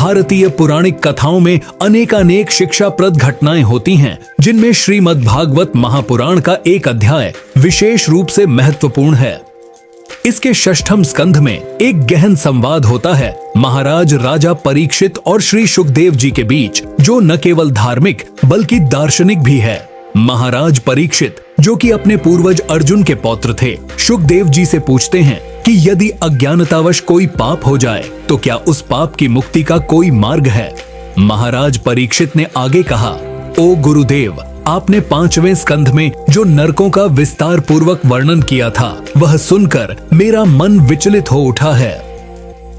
भारतीय पुराणिक कथाओं में अनेकानेक शिक्षाप्रद घटनाएं होती हैं, जिनमें श्रीमद् भागवत महापुराण का एक अध्याय विशेष रूप से महत्वपूर्ण है। इसके षष्ठम स्कंध में एक गहन संवाद होता है महाराज राजा परीक्षित और श्री सुखदेव जी के बीच, जो न केवल धार्मिक बल्कि दार्शनिक भी है। महाराज परीक्षित, जो कि अपने पूर्वज अर्जुन के पौत्र थे, सुखदेव जी से पूछते हैं कि यदि अज्ञानतावश कोई पाप हो जाए तो क्या उस पाप की मुक्ति का कोई मार्ग है। महाराज परीक्षित ने आगे कहा, ओ गुरुदेव, आपने 5वें स्कंध में जो नरकों का विस्तार पूर्वक वर्णन किया था, वह सुनकर मेरा मन विचलित हो उठा है।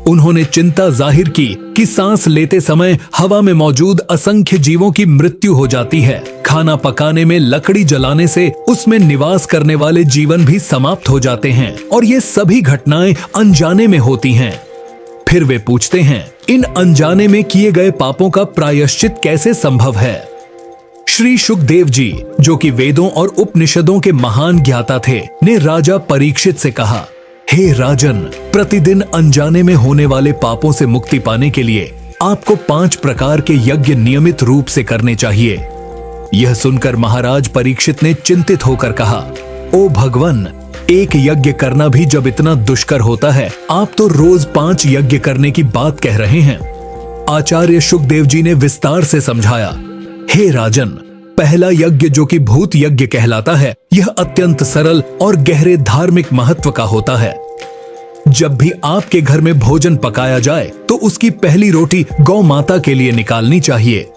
उन्होंने चिंता जाहिर की कि सांस लेते समय हवा में मौजूद असंख्य जीवों की मृत्यु हो जाती है। खाना पकाने में लकड़ी जलाने से उसमें निवास करने वाले जीवन भी समाप्त हो जाते हैं और ये सभी घटनाएं अनजाने में होती हैं। फिर वे पूछते हैं, इन अनजाने में किए गए पापों का प्रायश्चित कैसे संभव है। श्री सुखदेव जी, जो कि वेदों और उपनिषदों के महान ज्ञाता थे, ने राजा परीक्षित से कहा, हे राजन, प्रतिदिन अनजाने में होने वाले पापों से मुक्ति पाने के लिए आपको 5 प्रकार के यज्ञ नियमित रूप से करने चाहिए। यह सुनकर महाराज परीक्षित ने चिंतित होकर कहा, ओ भगवान, एक यज्ञ करना भी जब इतना दुष्कर होता है, आप तो रोज 5 यज्ञ करने की बात कह रहे हैं। आचार्य सुखदेव जी ने विस्तार से समझाया, हे राजन, पहला यज्ञ जो कि भूत यज्ञ कहलाता है, यह अत्यंत सरल और गहरे धार्मिक महत्व का होता है। जब भी आपके घर में भोजन पकाया जाए तो उसकी पहली रोटी गौ माता के लिए निकालनी चाहिए।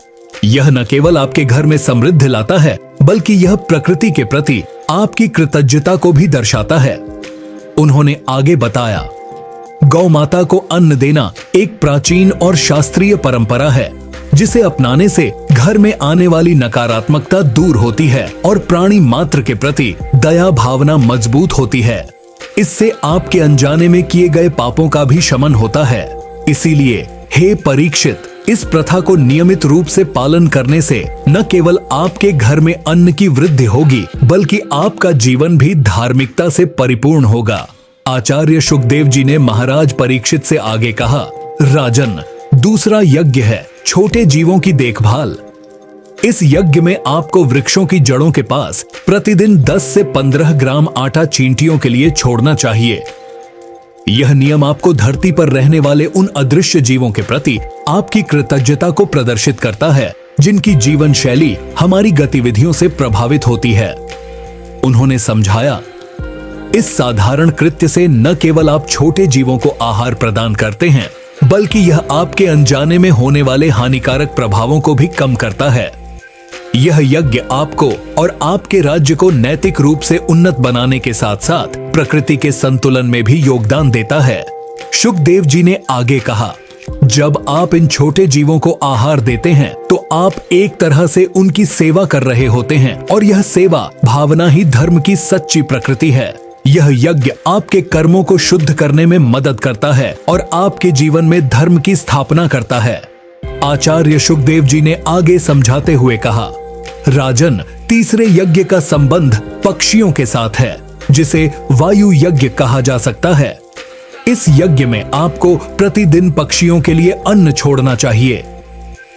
यह न केवल आपके घर में समृद्धि लाता है, बल्कि यह प्रकृति के प्रति आपकी कृतज्ञता को भी दर्शाता है। उन्होंने आगे बताया, गौ माता को अन्न देना एक प्राचीन और शास्त्रीय परंपरा है, जिसे अपनाने से घर में आने वाली नकारात्मकता दूर होती है और प्राणी मात्र के प्रति दया भावना मजबूत होती है। इससे आपके अनजाने में किए गए पापों का भी शमन होता है। इसीलिए हे परीक्षित, इस प्रथा को नियमित रूप से पालन करने से न केवल आपके घर में अन्न की वृद्धि होगी, बल्कि आपका जीवन भी धार्मिकता से परिपूर्ण होगा। आचार्य सुखदेव जी ने महाराज परीक्षित से आगे कहा, राजन, दूसरा यज्ञ है छोटे जीवों की देखभाल। इस यज्ञ में आपको वृक्षों की जड़ों के पास प्रतिदिन 10 से 15 ग्राम आटा चींटियों के लिए छोड़ना चाहिए। यह नियम आपको धरती पर रहने वाले उन अदृश्य जीवों के प्रति आपकी कृतज्ञता को प्रदर्शित करता है, जिनकी जीवन शैली हमारी गतिविधियों से प्रभावित होती है। उन्होंने समझाया, इस साधारण कृत्य से न केवल आप छोटे जीवों को आहार प्रदान करते हैं, बल्कि यह आपके अनजाने में होने वाले हानिकारक प्रभावों को भी कम करता है। यह यज्ञ आपको और आपके राज्य को नैतिक रूप से उन्नत बनाने के साथ साथ प्रकृति के संतुलन में भी योगदान देता है। सुखदेव जी ने आगे कहा, जब आप इन छोटे जीवों को आहार देते हैं तो आप एक तरह से उनकी सेवा कर रहे होते हैं और यह सेवा भावना ही धर्म की सच्ची प्रकृति है। यह यज्ञ आपके कर्मों को शुद्ध करने में मदद करता है और आपके जीवन में धर्म की स्थापना करता है। आचार्य सुखदेव जी ने आगे समझाते हुए कहा, राजन, तीसरे यज्ञ का संबंध पक्षियों के साथ है, जिसे वायु यज्ञ कहा जा सकता है। इस यज्ञ में आपको प्रतिदिन पक्षियों के लिए अन्न छोड़ना चाहिए।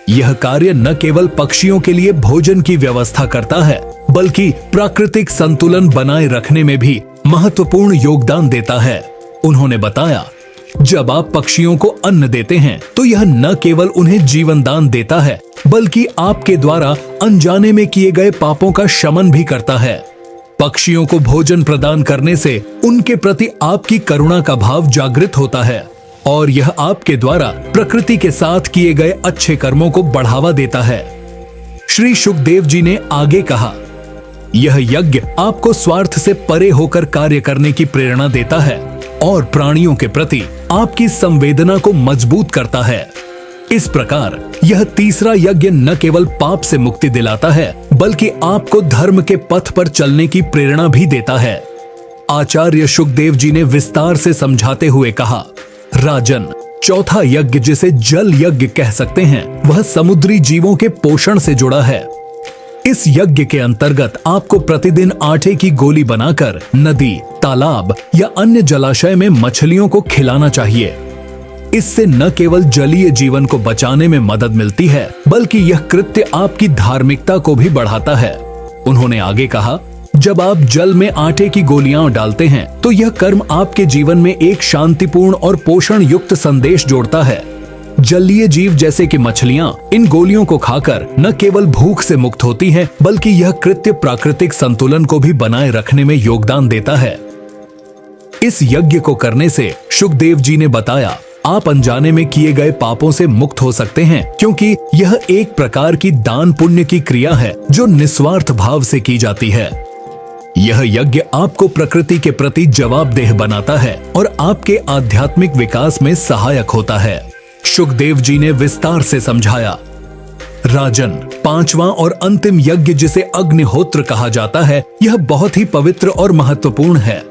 यह कार्य न केवल पक्षियों के लिए भोजन की व्यवस्था करता है, बल्कि प्राकृतिक संतुलन बनाए रखने में भी महत्वपूर्ण योगदान देता है। उन्होंने बताया, जब आप पक्षियों को अन्न देते हैं तो यह न केवल उन्हें जीवन दान देता है, बल्कि आपके द्वारा अनजाने में किए गए पापों का शमन भी करता है। पक्षियों को भोजन प्रदान करने से उनके प्रति आपकी करुणा का भाव जागृत होता है और यह आपके द्वारा प्रकृति के साथ किए गए अच्छे कर्मों को बढ़ावा देता है। श्री सुखदेव जी ने आगे कहा, यह यज्ञ आपको स्वार्थ से परे होकर कार्य करने की प्रेरणा देता है और प्राणियों के प्रति आपकी संवेदना को मजबूत करता है। इस प्रकार यह तीसरा यज्ञ न केवल पाप से मुक्ति दिलाता है, बल्कि आपको धर्म के पथ पर चलने की प्रेरणा भी देता है। आचार्य सुखदेव जी ने विस्तार से समझाते हुए कहा, राजन, चौथा यज्ञ, जिसे जल यज्ञ कह सकते हैं, वह समुद्री जीवों के पोषण से जुड़ा है। इस यज्ञ के अंतर्गत आपको प्रतिदिन आटे की गोली बनाकर नदी, तालाब या अन्य जलाशय में मछलियों को खिलाना चाहिए। इससे न केवल जलीय जीवन को बचाने में मदद मिलती है, बल्कि यह कृत्य आपकी धार्मिकता को भी बढ़ाता है। उन्होंने आगे कहा, जब आप जल में आटे की गोलियां डालते हैं तो यह कर्म आपके जीवन में एक शांतिपूर्ण और पोषण युक्त संदेश जोड़ता है। जलीय जीव जैसे कि मछलियां इन गोलियों को खाकर न केवल भूख से मुक्त होती हैं, बल्कि यह कृत्य प्राकृतिक संतुलन को भी बनाए रखने में योगदान देता है। इस यज्ञ को करने से शुकदेव जी ने बताया, आप अनजाने में किए गए पापों से मुक्त हो सकते हैं, क्योंकि यह एक प्रकार की दान पुण्य की क्रिया है जो निस्वार्थ भाव से की जाती है। यह यज्ञ आपको प्रकृति के प्रति जवाबदेह बनाता है और आपके आध्यात्मिक विकास में सहायक होता है। शुकदेव जी ने विस्तार से समझाया, राजन, पांचवा और अंतिम यज्ञ जिसे अग्निहोत्र कहा जाता है, यह बहुत ही पवित्र और महत्वपूर्ण है।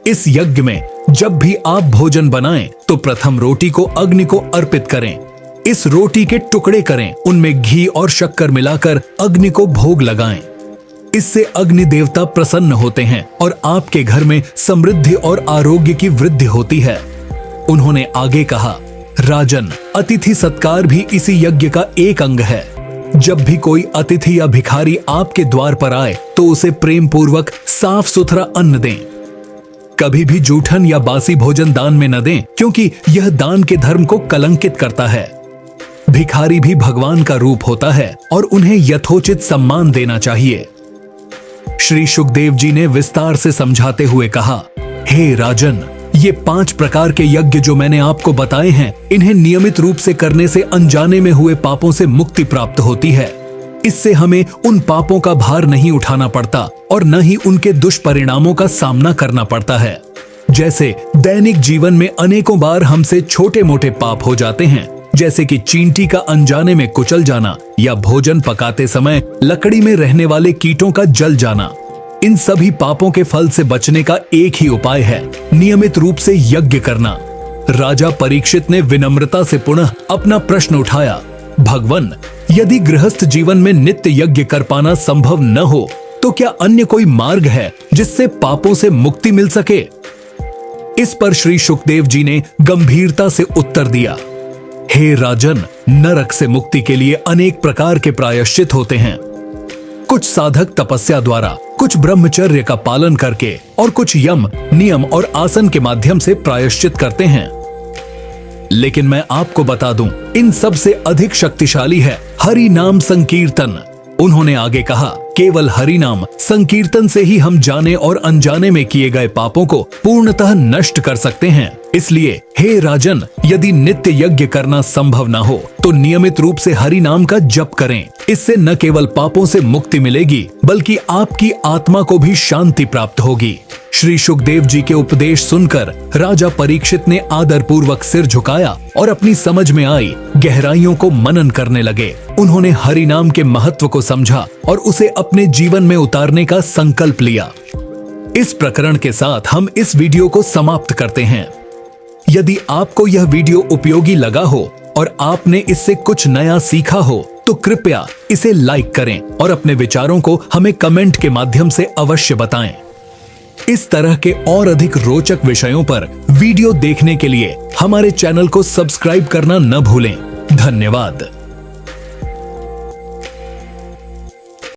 इस यज्ञ में जब भी आप भोजन बनाएं तो प्रथम रोटी को अग्नि को अर्पित करें। इस रोटी के टुकड़े करें, उनमें घी और शक्कर मिलाकर अग्नि को भोग लगाएं। इससे अग्नि देवता प्रसन्न होते हैं और आपके घर में समृद्धि और आरोग्य की वृद्धि होती है। उन्होंने आगे कहा, राजन, अतिथि सत्कार भी इसी यज्ञ का एक अंग है। जब भी कोई अतिथि या भिखारी आपके द्वार पर आए तो उसे प्रेम पूर्वक साफ सुथरा अन्न दें। कभी भी जूठन या बासी भोजन दान में न दें, क्योंकि यह दान के धर्म को कलंकित करता है। भिखारी भी भगवान का रूप होता है और उन्हें यथोचित सम्मान देना चाहिए। श्री शुकदेव जी ने विस्तार से समझाते हुए कहा, हे राजन, ये 5 प्रकार के यज्ञ जो मैंने आपको बताए हैं, इन्हें नियमित रूप से करने से अनजाने में हुए पापों से मुक्ति प्राप्त होती है। इससे हमें उन पापों का भार नहीं उठाना पड़ता और न ही उनके दुष्परिणामों का सामना करना पड़ता है। जैसे दैनिक जीवन में अनेकों बार हमसे छोटे मोटे पाप हो जाते हैं, जैसे कि चींटी का अनजाने में कुचल जाना या भोजन पकाते समय लकड़ी में रहने वाले कीटों का जल जाना। इन सभी पापों के फल से बचने का एक ही उपाय है, नियमित रूप से यज्ञ करना। राजा परीक्षित ने विनम्रता से पुनः अपना प्रश्न उठाया, भगवन, यदि गृहस्थ जीवन में नित्य यज्ञ कर पाना संभव न हो तो क्या अन्य कोई मार्ग है जिससे पापों से मुक्ति मिल सके? इस पर श्री शुकदेव जी ने गंभीरता से उत्तर दिया, हे राजन, नरक से मुक्ति के लिए अनेक प्रकार के प्रायश्चित होते हैं। कुछ साधक तपस्या द्वारा, कुछ ब्रह्मचर्य का पालन करके और कुछ यम, नियम और आसन के माध्यम से प्रायश्चित करते हैं। लेकिन मैं आपको बता दूं, इन सब से अधिक शक्तिशाली है हरि नाम संकीर्तन। उन्होंने आगे कहा, केवल हरि नाम संकीर्तन से ही हम जाने और अनजाने में किए गए पापों को पूर्णतः नष्ट कर सकते हैं। इसलिए हे राजन, यदि नित्य यज्ञ करना संभव न हो तो नियमित रूप से हरि नाम का जप करें। इससे न केवल पापों से मुक्ति मिलेगी, बल्कि आपकी आत्मा को भी शांति प्राप्त होगी। श्री शुकदेव जी के उपदेश सुनकर राजा परीक्षित ने आदर पूर्वक सिर झुकाया और अपनी समझ में आई गहराइयों को मनन करने लगे। उन्होंने हरि नाम के महत्व को समझा और उसे अपने जीवन में उतारने का संकल्प लिया। इस प्रकरण के साथ हम इस वीडियो को समाप्त करते हैं। यदि आपको यह वीडियो उपयोगी लगा हो और आपने इससे कुछ नया सीखा हो तो कृपया इसे लाइक करें और अपने विचारों को हमें कमेंट के माध्यम से अवश्य बताएं। इस तरह के और अधिक रोचक विषयों पर वीडियो देखने के लिए हमारे चैनल को सब्सक्राइब करना न भूलें। धन्यवाद।